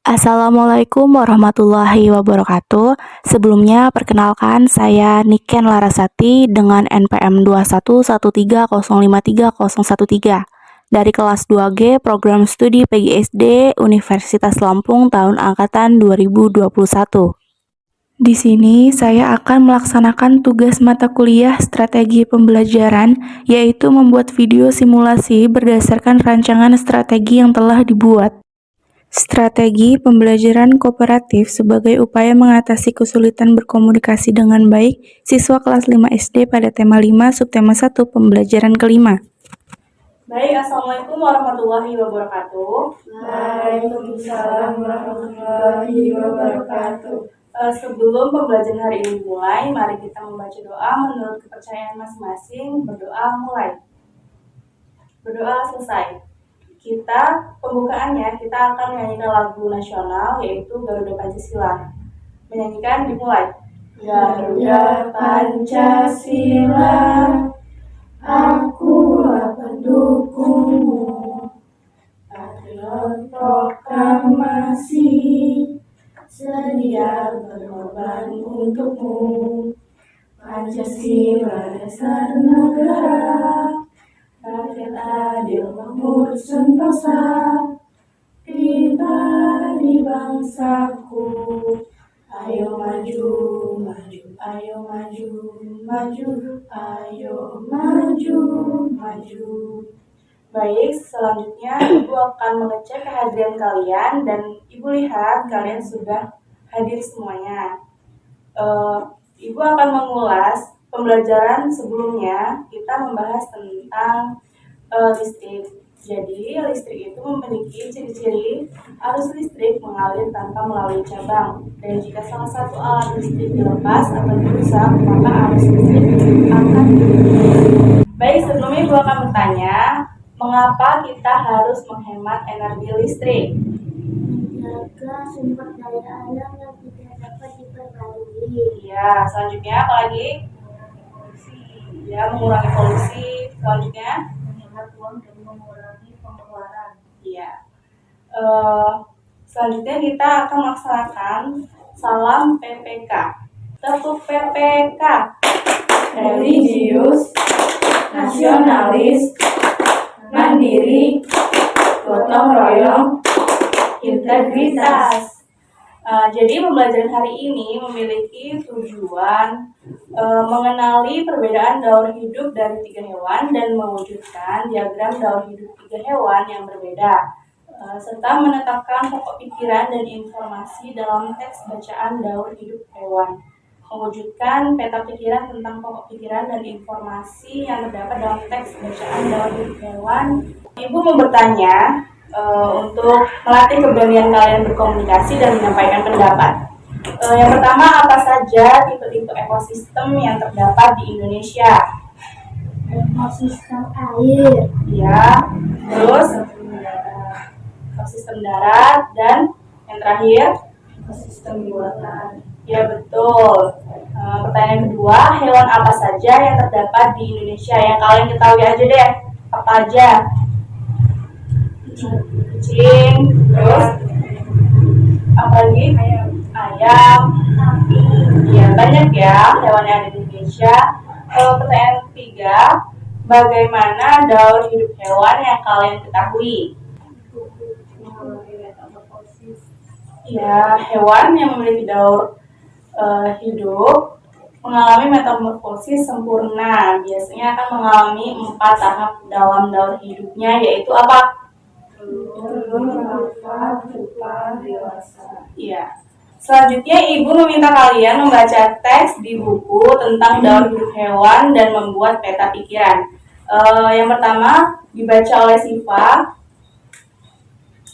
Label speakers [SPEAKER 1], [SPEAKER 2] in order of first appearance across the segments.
[SPEAKER 1] Assalamualaikum warahmatullahi wabarakatuh. Sebelumnya, perkenalkan saya Niken Larasati dengan NPM 21130530113 dari kelas 2G Program Studi PGSD Universitas Lampung tahun angkatan 2021. Di sini saya akan melaksanakan tugas mata kuliah strategi pembelajaran, yaitu membuat video simulasi berdasarkan rancangan strategi yang telah dibuat. Strategi pembelajaran kooperatif sebagai upaya mengatasi kesulitan berkomunikasi dengan baik siswa kelas 5 SD pada tema 5 subtema 1 pembelajaran kelima.
[SPEAKER 2] Baik, Assalamualaikum warahmatullahi wabarakatuh.
[SPEAKER 3] Waalaikumsalam warahmatullahi wabarakatuh.
[SPEAKER 2] Sebelum pembelajaran hari ini dimulai, mari kita membaca doa menurut kepercayaan masing-masing. Berdoa mulai. Berdoa selesai. Pembukaannya kita akan menyanyikan lagu nasional yaitu Garuda Pancasila. Menyanyikan dimulai.
[SPEAKER 3] Garuda Pancasila, akulah pendukungmu, patriot proklamasi, sedia berkorban untukmu. Pancasila dasar negara, rakyat adil makmur sentosa, kita di bangsaku. Ayo maju, maju, ayo maju, maju, ayo maju, maju.
[SPEAKER 2] Baik, selanjutnya Ibu akan mengecek kehadiran kalian dan Ibu lihat kalian sudah hadir semuanya. Ibu akan mengulas pembelajaran sebelumnya. Kita membahas tentang listrik. Jadi, listrik itu memiliki ciri-ciri arus listrik mengalir tanpa melalui cabang. Dan jika salah satu alat listrik dilepas atau dirusak, maka arus listrik akan berhenti. Baik, sebelumnya Ibu akan bertanya, mengapa kita harus menghemat energi listrik?
[SPEAKER 3] Menjaga sumber daya alam yang tidak dapat diperbarui.
[SPEAKER 2] Ya, selanjutnya apa lagi? Ya, mengurangi polusi. Selanjutnya?
[SPEAKER 3] Menghemat uang dan mengurangi pengeluaran.
[SPEAKER 2] Iya. Selanjutnya kita akan melaksanakan salam PPK. Tepuk PPK.
[SPEAKER 3] Religius, nasionalis, mandiri, gotong royong, integritas.
[SPEAKER 2] Jadi pembelajaran hari ini memiliki tujuan mengenali perbedaan daur hidup dari 3 hewan dan mewujudkan diagram daur hidup 3 hewan yang berbeda, serta menetapkan pokok pikiran dan informasi dalam teks bacaan daur hidup hewan, mewujudkan peta pikiran tentang pokok pikiran dan informasi yang terdapat dalam teks bacaan daur hidup hewan. Ibu mau bertanya untuk melatih keberanian kalian berkomunikasi dan menyampaikan pendapat. Yang pertama, apa saja tipe-tipe ekosistem yang terdapat di Indonesia?
[SPEAKER 3] Ekosistem air,
[SPEAKER 2] Ya, terus ekosistem darat dan yang terakhir
[SPEAKER 3] ekosistem buatan.
[SPEAKER 2] ya betul. Pertanyaan kedua, hewan apa saja yang terdapat di Indonesia? Yang kalian ketahui aja deh, apa aja? Kucing, terus apa lagi? Ayam. Ya, banyak ya hewan yang ada di Indonesia. Pertanyaan ketiga, bagaimana daur hidup hewan yang kalian ketahui? Ya, hewan yang memiliki daur hidup mengalami metamorfosis sempurna. Biasanya akan mengalami 4 tahap dalam daur hidupnya, yaitu apa? Iya. Selanjutnya Ibu meminta kalian membaca teks di buku tentang daur hidup hewan dan membuat peta pikiran. Yang pertama dibaca oleh Siva.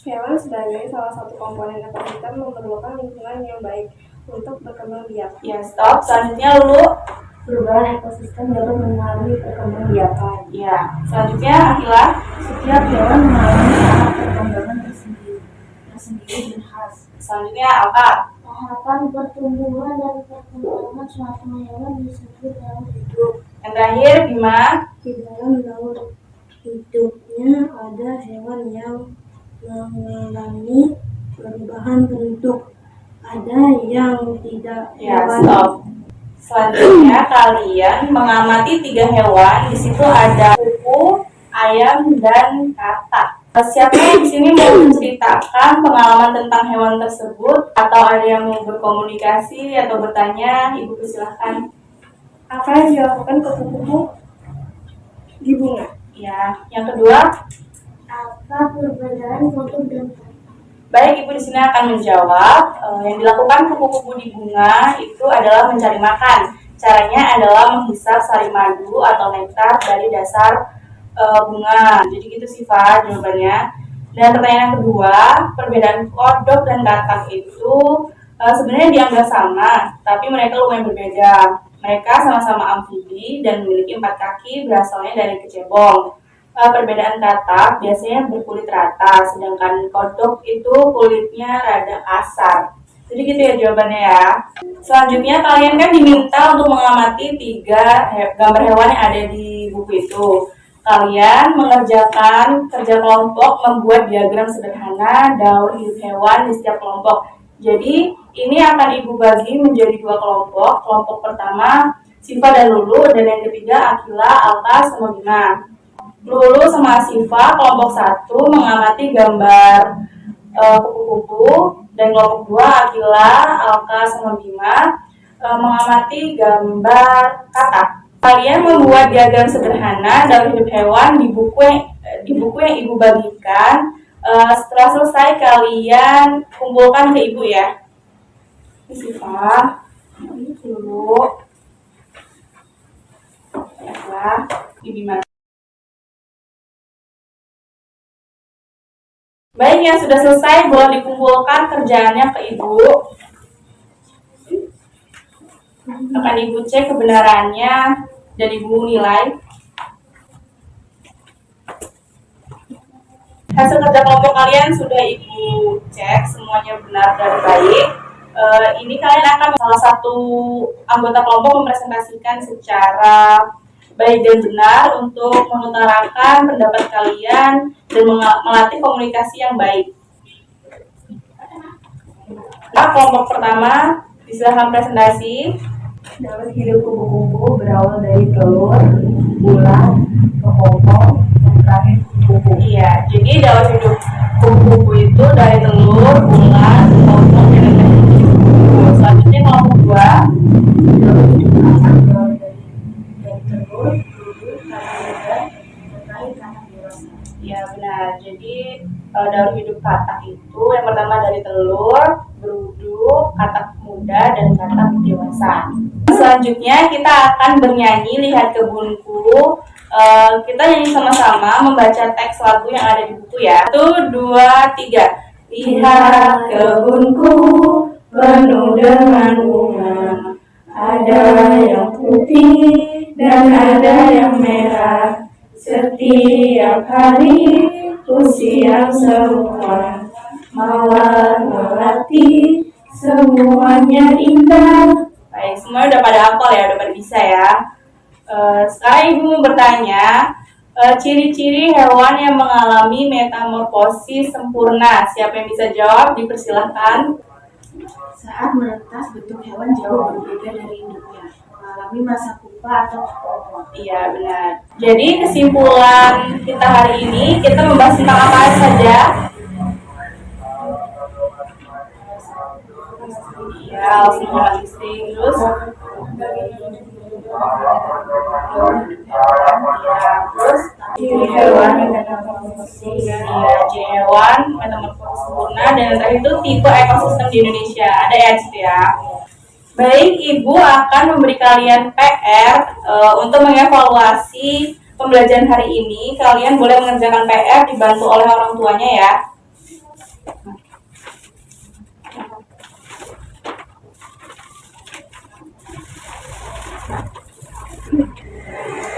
[SPEAKER 4] Hewan sebagai salah satu komponen ekosistem memerlukan lingkungan yang baik untuk berkembang biak.
[SPEAKER 2] Ya, stop. Selanjutnya Lulu.
[SPEAKER 3] Perubahan ekosistem dapat mengalami perkembangbiakan.
[SPEAKER 2] Ya. Selanjutnya Akila.
[SPEAKER 3] Setiap hewan mengalami tahap perkembangan tersendiri dan khas.
[SPEAKER 2] Selanjutnya Alka.
[SPEAKER 3] Tahapan pertumbuhan dan perkembangan suatu hewan disebut daur hidup.
[SPEAKER 2] Yang terakhir Bima.
[SPEAKER 3] Di dalam daur hidupnya ada hewan yang mengalami perubahan bentuk. Ada yang tidak
[SPEAKER 2] Ya,
[SPEAKER 3] hewani.
[SPEAKER 2] stop. Selanjutnya kalian mengamati 3 hewan. Di situ ada kuku, ayam, dan katak. Siapa yang di sini mau menceritakan pengalaman tentang hewan tersebut atau ada yang mau berkomunikasi atau bertanya? Ibu persilahkan.
[SPEAKER 4] Apa yang dilakukan kupu-kupu di bunga?
[SPEAKER 2] Ya, yang kedua.
[SPEAKER 3] Apa perbedaan bentuk dan kata?
[SPEAKER 2] Baik, Ibu di sini akan menjawab. Yang dilakukan kupu-kupu di bunga itu adalah mencari makan. Caranya adalah menghisap sari madu atau nektar dari dasar bunga. Jadi gitu sih, Fa, jawabannya. Dan pertanyaan kedua, perbedaan kodok dan katak itu sebenarnya dianggap sama, tapi mereka lumayan berbeda. Mereka sama-sama amfibi dan memiliki 4 kaki, berasalnya dari kecebong. Perbedaan katak biasanya berkulit rata, sedangkan kodok itu kulitnya rada kasar. Jadi gitu ya jawabannya ya. Selanjutnya kalian kan diminta untuk mengamati 3 gambar hewan yang ada di buku itu. Kalian mengerjakan kerja kelompok membuat diagram sederhana daur hidup hewan di setiap kelompok. Jadi ini akan Ibu bagi menjadi 2 kelompok. Kelompok pertama Siva dan Lulu, dan yang ketiga Akila, Alka, sama Bima. Lulu sama Siva kelompok 1 mengamati gambar kupu-kupu, dan kelompok 2 Akila, Alka, sama Bima mengamati gambar katak. Kalian membuat diagram sederhana dalam hidup hewan di buku yang Ibu bagikan. Setelah selesai kalian kumpulkan ke Ibu ya. Ini Siva, ini dulu. Ya, ini Bima. Baik, yang sudah selesai boleh dikumpulkan kerjaannya ke Ibu. Akan Ibu cek kebenarannya dan Ibu nilai. Hasil kerja kelompok kalian sudah Ibu cek, semuanya benar dan baik. Ini kalian akan salah satu anggota kelompok mempresentasikan secara baik dan benar untuk mengutarakan pendapat kalian dan melatih komunikasi yang baik. Nah, kelompok pertama, silakan presentasi.
[SPEAKER 5] Daur hidup kupu-kupu berawal dari telur, bulan, kepopong, dan terakhir kupu.
[SPEAKER 2] Iya, jadi daur hidup kupu-kupu itu dari telur, bulan, kepopong, dan terakhir kupu. Selanjutnya kelompok 2.
[SPEAKER 5] Daur hidup anak berawal dari telur, bulu, kacang muda, dan terakhir anak dewasa.
[SPEAKER 2] Iya benar. Jadi daur hidup katak itu yang pertama dari telur, berudu, katak muda, dan katak dewasa. Selanjutnya kita akan bernyanyi Lihat Kebunku. Kita nyanyi sama-sama membaca teks lagu yang ada di buku ya. 1, 2, 3. Lihat kebunku penuh dengan bunga, ada yang putih dan ada yang merah. Setiap hari ku siap semua, mawar melati, semuanya indah. Baik, semua udah pada hafal ya, udah pada bisa ya. Sekarang Ibu mau bertanya, ciri-ciri hewan yang mengalami metamorfosis sempurna. Siapa yang bisa jawab? Dipersilahkan.
[SPEAKER 5] Saat menetas, bentuk hewan jauh berbeda dari induknya, mengalami masa pupa atau kepopong.
[SPEAKER 2] Iya benar. Jadi kesimpulan kita hari ini kita membahas tentang apa saja? Iya, semua listing terus. Terus ciri hewan yang metamorfosis, ciri hewan metamorfosis sempurna, dan yang terakhir itu tipe ekosistem di Indonesia. Ada ya situ ya. Baik, Ibu akan memberi kalian PR untuk mengevaluasi pembelajaran hari ini. Kalian boleh mengerjakan PR dibantu oleh orang tuanya ya.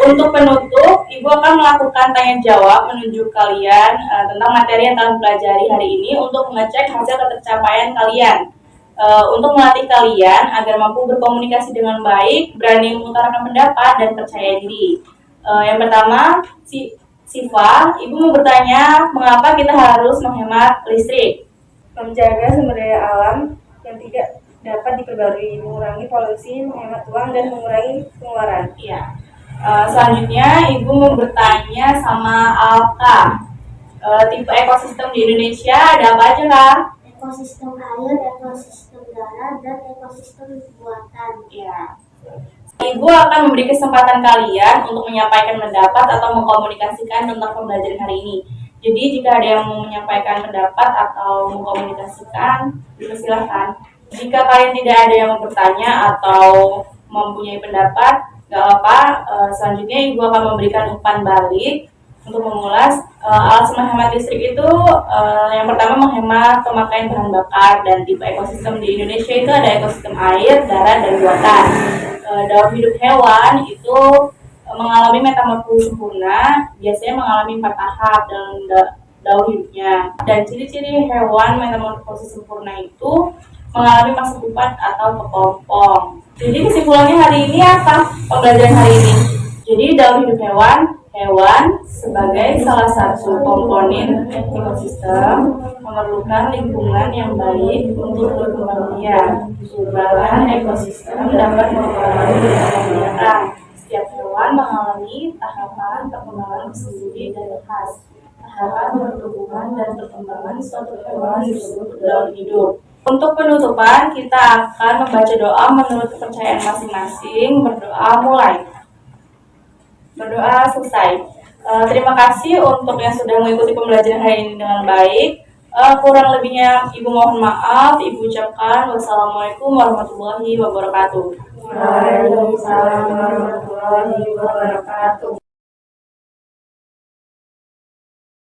[SPEAKER 2] Untuk penutup, Ibu akan melakukan tanya jawab menunjuk kalian tentang materi yang kalian pelajari hari ini untuk mengecek hasil ketercapaian kalian. Untuk melatih kalian agar mampu berkomunikasi dengan baik, berani mengutarakan pendapat, dan percaya diri. Yang pertama, Siva, Ibu mau bertanya mengapa kita harus menghemat listrik?
[SPEAKER 4] menjaga sumber daya alam yang tidak dapat diperbarui, mengurangi polusi, menghemat uang, dan mengurangi pengeluaran.
[SPEAKER 2] Iya. Selanjutnya, Ibu mau bertanya sama Alka. Tipe ekosistem di Indonesia ada apa aja, Kak?
[SPEAKER 3] Ekosistem air, ekosistem darat, dan ekosistem buatan.
[SPEAKER 2] Iya. Ibu akan memberi kesempatan kalian untuk menyampaikan pendapat atau mengkomunikasikan tentang pembelajaran hari ini. Jadi jika ada yang mau menyampaikan pendapat atau mengkomunikasikan, silakan. Jika kalian tidak ada yang mau bertanya atau mempunyai pendapat, nggak apa-apa. Selanjutnya Ibu akan memberikan umpan balik untuk mengulas. Alat menghemat listrik itu yang pertama menghemat pemakaian bahan bakar, dan tipe ekosistem di Indonesia itu ada ekosistem air, darat, dan buatan. Daur hidup hewan itu mengalami metamorfosis sempurna, biasanya mengalami 4 tahap dalam daur hidupnya. Dan ciri-ciri hewan metamorfosis sempurna itu mengalami masa pupa atau kepompong. Jadi kesimpulannya hari ini apa? Pembelajaran hari ini. Jadi daur hidup hewan sebagai salah satu komponen ekosistem memerlukan lingkungan yang baik untuk berkembang biak. Perubahan ekosistem dapat mempengaruhi kebiasaan. Setiap hewan mengalami tahapan perkembangan tersendiri dan khas. Tahapan pertumbuhan dan perkembangan suatu hewan disebut daur hidup. Untuk penutupan, kita akan membaca doa menurut kepercayaan masing-masing. Berdoa mulai. Berdoa selesai. Terima kasih untuk yang sudah mengikuti pembelajaran hari ini dengan baik. Kurang lebihnya Ibu mohon maaf. Ibu ucapkan wassalamualaikum warahmatullahi wabarakatuh.
[SPEAKER 5] Waalaikumsalam warahmatullahi wabarakatuh.